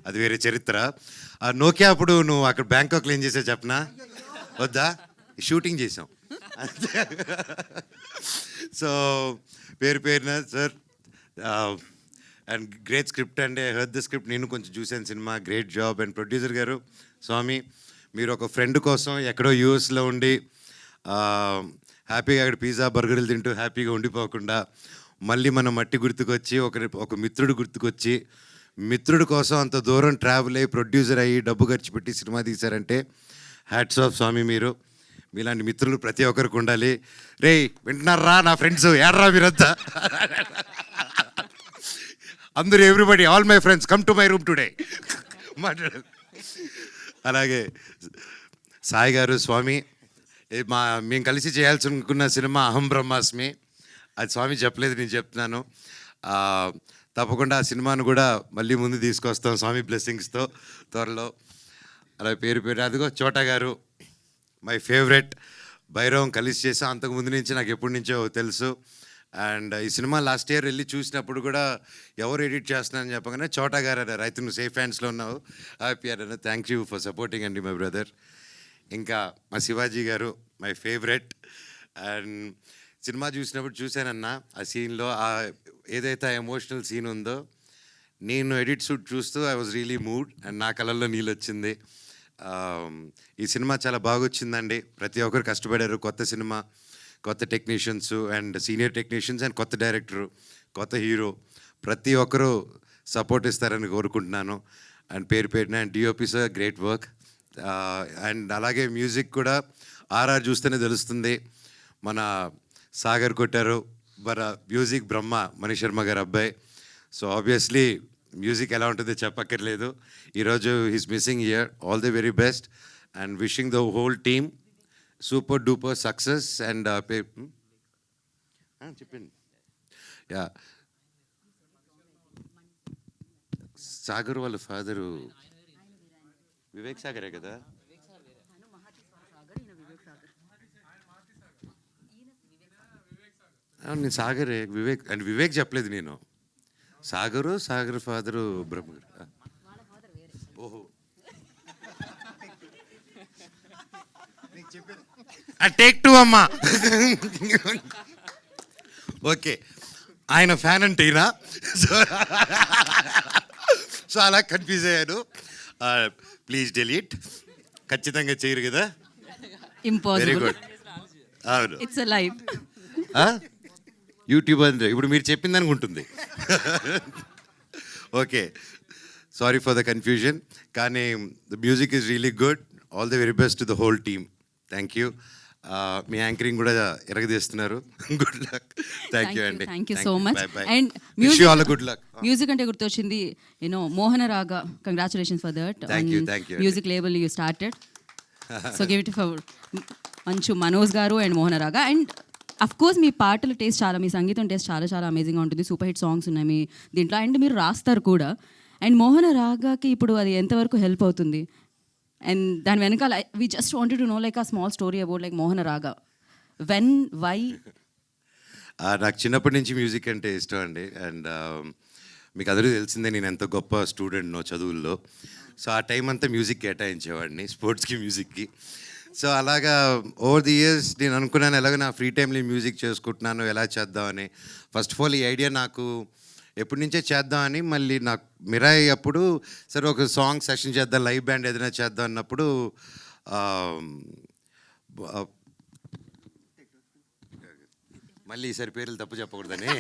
అది వేరే చరిత్ర. ఆ నోకియా అప్పుడు నువ్వు అక్కడ బ్యాంకాక్లో ఏం చేసావు చెప్పనా? వద్దా? షూటింగ్ చేసాం. సో పేరు పేరున సార్ అండ్ గ్రేట్ స్క్రిప్ట్ అండి. ఐ హర్డ్ ద స్క్రిప్ట్, నేను కొంచెం చూశాను cinema. Great job. And producer గారు స్వామి, మీరు ఒక ఫ్రెండ్ కోసం ఎక్కడో యూఎస్లో ఉండి హ్యాపీగా అక్కడ పిజ్జా బర్గర్లు తింటూ హ్యాపీగా ఉండిపోకుండా మళ్ళీ మన మట్టి గుర్తుకొచ్చి ఒక మిత్రుడు గుర్తుకొచ్చి మిత్రుడి కోసం అంత దూరం ట్రావెల్ అయ్యి ప్రొడ్యూసర్ అయ్యి డబ్బు ఖర్చు పెట్టి సినిమా తీశారంటే హ్యాట్స్ ఆఫ్ స్వామి. మీరు మీలాంటి మిత్రులు ప్రతి ఒక్కరికి ఉండాలి. రే వింటున్నారా నా ఫ్రెండ్స్, ఏడ్రా మీరంతా? అందరూ everybody, all my friends come to my room today మాట్లాడు. అలాగే సాయి గారు, స్వామి, మేము కలిసి చేయాల్సి అనుకున్న సినిమా అహం బ్రహ్మాస్మి. అది స్వామి చెప్పలేదు, నేను చెప్తున్నాను. తప్పకుండా ఆ సినిమాను కూడా మళ్ళీ ముందు తీసుకొస్తాం స్వామి బ్లెస్సింగ్స్తో త్వరలో. అలాగే పేరు పేరు అదిగో చోటా గారు, మై ఫేవరెట్. భైరవం కలిసి చేసాం, అంతకుముందు నుంచి నాకు ఎప్పటి నుంచో తెలుసు. అండ్ ఈ సినిమా లాస్ట్ ఇయర్ వెళ్ళి చూసినప్పుడు కూడా ఎవరు ఎడిట్ చేస్తున్నారని చెప్పగానే చోటా గారు అన్నారు, అయితే నువ్వు సేఫ్ హ్యాండ్స్లో ఉన్నావు, హ్యాపీ అన్నారు. థ్యాంక్ యూ ఫర్ సపోర్టింగ్ అండి మై బ్రదర్. ఇంకా మా శివాజీ గారు, మై ఫేవరెట్. అండ్ సినిమా చూసినప్పుడు చూశానన్నా ఆ సీన్లో ఏదైతే ఎమోషనల్ సీన్ ఉందో, నేను ఎడిట్ షూట్ చూస్తూ I was really mood and నా కళ్ళల్లో నీళ్ళు వచ్చింది. ఈ సినిమా చాలా బాగా వచ్చిందండి. ప్రతి ఒక్కరు కష్టపడారు. కొత్త సినిమా, కొత్త technicians and senior technicians and కొత్త డైరెక్టరు, కొత్త హీరో, ప్రతి ఒక్కరూ సపోర్ట్ ఇస్తారని కోరుకుంటున్నాను. అండ్ పేరు పేరున and DOP sir great work. And అలాగే మ్యూజిక్ కూడా ఆర్ఆర్ చూస్తేనే తెలుస్తుంది. మన సాగర్ కొట్టారు, మన మ్యూజిక్ బ్రహ్మ మనీష్ శర్మ గారు అబ్బాయి. సో ఆబ్వియస్లీ మ్యూజిక్ ఎలా ఉంటుందో చెప్పక్కర్లేదు. ఈరోజు he's missing here. All the very best and wishing the whole team super duper success. And చెప్పండి. యా, సాగర్ వాళ్ళ ఫాదరు వివేక్ సాగరే కదా? నేను సాగరే, వివేక్ అండ్ వివేక్ చెప్పలేదు నేను. సాగర్ ఫాదరు బ్రహ్మ. ఓహో, టేక్ టూ అమ్మా. ఓకే, ఆయన ఫ్యాన్ అంటే ఈయన. సో అలా కన్ఫ్యూజ్ అయ్యాను. Please delete. ఖచ్చితంగా చేయరు కదా? Very good. అవును, ఇట్స్ ఎ లైవ్ యూట్యూబ్ అంటే ఇప్పుడు మీరు చెప్పింది అనుకుంటుంది. Okay, sorry for the confusion. కానీ the music is really good. All the very best to the whole team. Thank you. మీ యాంకరింగ్ కూడా ఎరగదీస్తున్నారు. Good luck. థ్యాంక్ యూ అండి. Thank you so much. And good luck. Music అంటే గుర్తొచ్చింది, మోహన రాగా. Congratulations for that. Thank you. Music label you started, so give it for Manchu Manoj గారు and మోహన రాగా. And of course మీ పాటల టేస్ట్ చాలా, మీ సంగీతం టేస్ట్ చాలా చాలా అమేజింగ్గా ఉంటుంది. సూపర్ హిట్ సాంగ్స్ ఉన్నాయి మీ దీంట్లో, అండ్ మీరు రాస్తారు కూడా. అండ్ మోహన రాగాకి ఇప్పుడు అది ఎంతవరకు హెల్ప్ అవుతుంది? అండ్ దాని వెనకాల we just wanted to know like a small story about like Mohana raga. When, why? నాకు చిన్నప్పటి నుంచి మ్యూజిక్ అంటే ఇష్టం అండి. అండ్ మీకు అందరూ తెలిసిందే నేను ఎంత గొప్ప స్టూడెంట్నో చదువుల్లో. సో ఆ టైం అంతా మ్యూజిక్ కేటాయించేవాడిని, స్పోర్ట్స్కి, మ్యూజిక్కి. సో అలాగా ఓవర్ ది ఇయర్స్ నేను అనుకున్నాను ఎలాగో నా ఫ్రీ టైంలో మ్యూజిక్ చేసుకుంటున్నాను, ఎలా చేద్దామని. ఫస్ట్ ఆఫ్ ఆల్ ఈ ఐడియా నాకు ఎప్పటి నుంచే చేద్దామని. మళ్ళీ నాకు మిరాయి అప్పుడు సరే ఒక సాంగ్ సెషన్ చేద్దాం, లైవ్ బ్యాండ్ ఏదైనా చేద్దాం అన్నప్పుడు మళ్ళీ ఈసారి పేర్లు తప్పు చెప్పకూడదని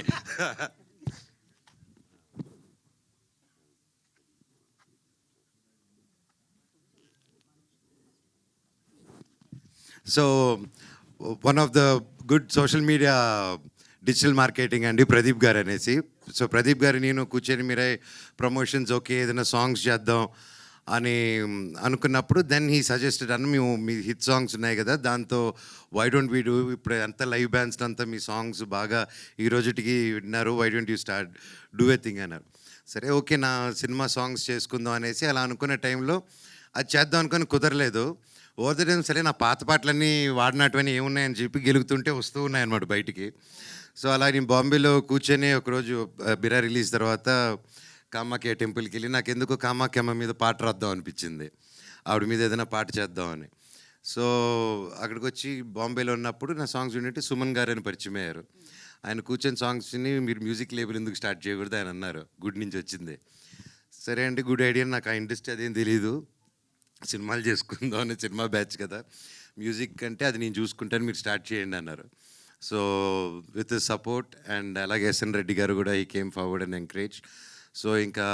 so one of the good social media digital marketing అండి ప్రదీప్ గారు అనేసి. సో ప్రదీప్ గారు నేను కూర్చొని మీరే ప్రమోషన్స్ ఓకే ఏదైనా సాంగ్స్ చేద్దాం అని అనుకున్నప్పుడు దెన్ హీ సజెస్టెడ్ అన్న మేము మీ హిట్ సాంగ్స్ ఉన్నాయి కదా, దాంతో వై డోంట్ వీ డూ, ఇప్పుడు అంతా లైవ్ బ్యాండ్స్ అంతా మీ సాంగ్స్ బాగా ఈ రోజుటికి విన్నారు, why don't you start do a thing అన్నారు. సరే ఓకే నా సినిమా సాంగ్స్ చేసుకుందాం అనేసి అలా అనుకునే టైంలో అది చేద్దాం అనుకొని కుదరలేదు. ఓవర్ ద టైం సరే నా పాత పాటలన్నీ వాడినటువన్నీ ఏమున్నాయని చెప్పి గెలుగుతుంటే వస్తూ ఉన్నాయన్నమాట బయటికి. సో అలా నేను బాంబేలో కూర్చొని ఒకరోజు బిరా రిలీజ్ తర్వాత కామాఖ్య టెంపుల్కి వెళ్ళి నాకు ఎందుకు కామాఖ్యమ్మ మీద పాట రాద్దాం అనిపించింది, ఆవిడ మీద ఏదైనా పాట చేద్దామని. సో అక్కడికి వచ్చి బాంబేలో ఉన్నప్పుడు నా సాంగ్స్ వింటే సుమన్ గారు అని పరిచయం అయ్యారు. ఆయన కూర్చొని సాంగ్స్ని మీరు మ్యూజిక్ లేబుల్ ఎందుకు స్టార్ట్ చేయకూడదు ఆయన అన్నారు. గుడ్ నుంచి వచ్చింది. సరే అండి, గుడ్ ఐడియా. నాకు ఆ ఇండస్ట్రీ అదేం తెలీదు, సినిమాలు చేసుకుందాం అని, సినిమా బ్యాచ్ కదా, మ్యూజిక్ అంటే అది నేను చూసుకుంటాను, మీరు స్టార్ట్ చేయండి అన్నారు. సో విత్ సపోర్ట్ అండ్ అలాగే ఎస్ఎన్ రెడ్డి గారు కూడా ఈ came forward and encourage. So ఇంకా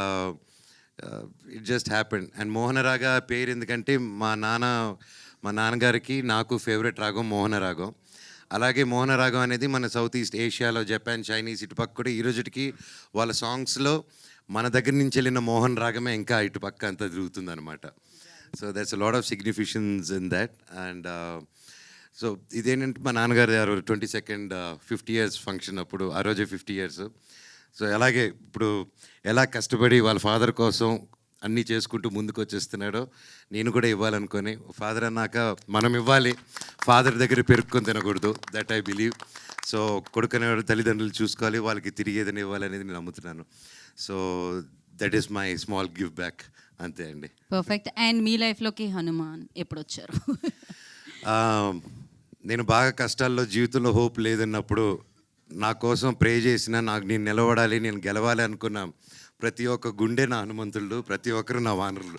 ఇట్ జస్ట్ హ్యాపెండ్. అండ్ మోహనరాగా పేరు ఎందుకంటే మా నాన్నగారికి నాకు ఫేవరెట్ రాగం మోహనరాగం. అలాగే మోహనరాగం అనేది మన సౌత్ ఈస్ట్ ఏషియాలో జపాన్, చైనీస్ ఇటుపక్క కూడా ఈ రోజుకి వాళ్ళ సాంగ్స్లో మన దగ్గర నుంచి వెళ్ళిన మోహన్ రాగమే ఇంకా ఇటుపక్క అంతా తిరుగుతుంది అనమాట. So that's lot of significance in that. And so ఇదేంటంటే మా నాన్నగారు 22nd 50 years ఫంక్షన్ అప్పుడు, ఆ రోజే 50 years. సో అలాగే ఇప్పుడు ఎలా కష్టపడి వాళ్ళ ఫాదర్ కోసం అన్నీ చేసుకుంటూ ముందుకు వచ్చేస్తున్నాడో నేను కూడా ఇవ్వాలనుకొని, ఫాదర్ అన్నాక మనం ఇవ్వాలి, ఫాదర్ దగ్గర పెరుక్కొని తినకూడదు, దట్ ఐ బిలీవ్. సో కొడుకునేవాడు తల్లిదండ్రులు చూసుకోవాలి, వాళ్ళకి తిరిగి ఏదైనా ఇవ్వాలనేది నేను నమ్ముతున్నాను. So that is my small give back, అంతే అండి. పర్ఫెక్ట్. అండ్ మీ లైఫ్లోకి హనుమాన్ ఎప్పుడు వచ్చారు? నేను బాగా కష్టాల్లో, జీవితంలో హోప్ లేదన్నప్పుడు నా కోసం ప్రే చేసిన, నాకు నేను నిలబడాలి, నేను గెలవాలి అనుకున్నా ప్రతి ఒక్క గుండె నా హనుమంతుడు, ప్రతి ఒక్కరు నా వానరులు.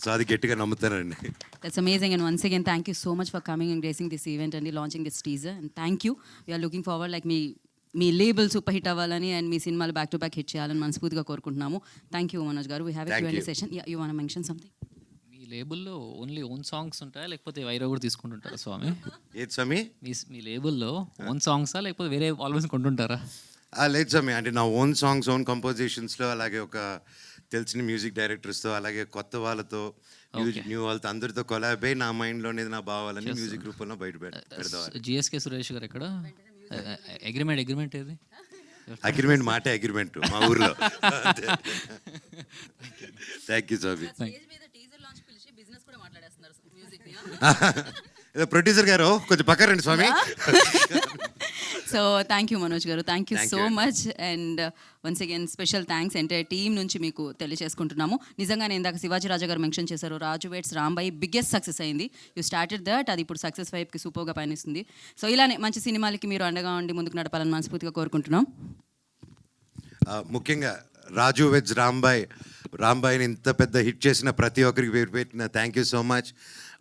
సో అది గట్టిగా నమ్ముతానండి. That's amazing, and once again thank you so much for coming and gracing this event and launching this teaser, and thank you. We are looking forward like me label super hit అవ్వాలని and మీ సినిమాలు back to back hit చేయాలని మనస్ఫూర్తిగా కోరుకుంటున్నాము. Thank you Manoj garu. We have a Q&A session. You want to mention something? మీ లేబుల్లో only own songs ఉంటాయా లేకపోతే వైరా కూడా తీసుకుంటుంటారా స్వామి? ఏది స్వామి? మీ లేబుల్లో ఓన్ సాంగ్సా లేకపోతే వేరే ఆల్వేస్ కొంటుంటారా? లేదు స్వామి, అంటే నా ఓన్ సాంగ్స్, ఓన్ కంపోజిషన్స్లో, అలాగే ఒక తెలిసిన మ్యూజిక్ డైరెక్టర్స్తో, అలాగే కొత్త వాళ్ళతో, న్యూ వాళ్ళతో, అందరితో కొలాబ్ అయ్యి నా మైండ్లోనేది, నా భావాలని మ్యూజిక్ రూపంలో బయట పెడతాం. జిఎస్కే సురేష్ గారు ఎక్కడ? అగ్రిమెంట్ ఏది? అగ్రిమెంట్ మాటే అగ్రిమెంట్ మా ఊర్లో. Thank you Swamy. ప్రొడ్యూసర్ గారు కొంచెం పక్క రండి స్వామి. సో థ్యాంక్ యూ మనోజ్ గారు, thank you so much. And once again special thanks entire team నుంచి మీకు తెలియజేసుకుంటున్నాము. నిజంగానే ఇందాక శివాజీ రాజా గారు మెన్షన్ చేశారు, రాజు వెడ్స్ రాంబాయి బిగ్గెస్ట్ సక్సెస్ అయింది. యూ స్టార్టెడ్ దట్, అది ఇప్పుడు సక్సెస్ వైపుకి సూపర్గా పయనిస్తుంది. సో ఇలానే మంచి సినిమాలకి మీరు అండగా ఉండి ముందుకు నడపాలని మనస్ఫూర్తిగా కోరుకుంటున్నాం. ముఖ్యంగా రాజు వెడ్స్ రాంబాయిని ఇంత పెద్ద హిట్ చేసిన ప్రతి ఒక్కరికి పేరు పెట్టిన థ్యాంక్ యూ సో మచ్.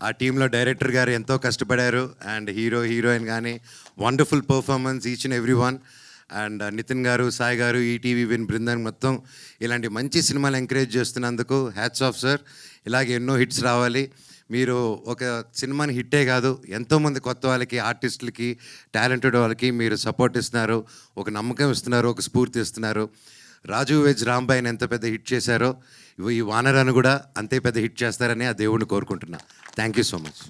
ఆ టీంలో డైరెక్టర్ గారు ఎంతో కష్టపడారు, అండ్ హీరోయిన్ కానీ wonderful performance each and every one. And Nithin గారు, సాయి గారు, ఈటీవీ విన్ బృందం మొత్తం ఇలాంటి మంచి సినిమాలు ఎంకరేజ్ చేస్తున్నందుకు హ్యాట్స్ ఆఫ్ సార్. ఇలాగే ఎన్నో హిట్స్ రావాలి. మీరు ఒక సినిమాని హిట్టే కాదు, ఎంతోమంది కొత్త వాళ్ళకి, ఆర్టిస్టులకి, టాలెంటెడ్ వాళ్ళకి మీరు సపోర్ట్ ఇస్తున్నారు, ఒక నమ్మకం ఇస్తున్నారు, ఒక స్ఫూర్తి ఇస్తున్నారు. రాజు వెజ్ రాంబాయిని ఎంత పెద్ద హిట్ చేశారో ఈ వానరాన్ని కూడా అంతే పెద్ద హిట్ చేస్తారని ఆ దేవుడిని కోరుకుంటున్నా. Thank you so much.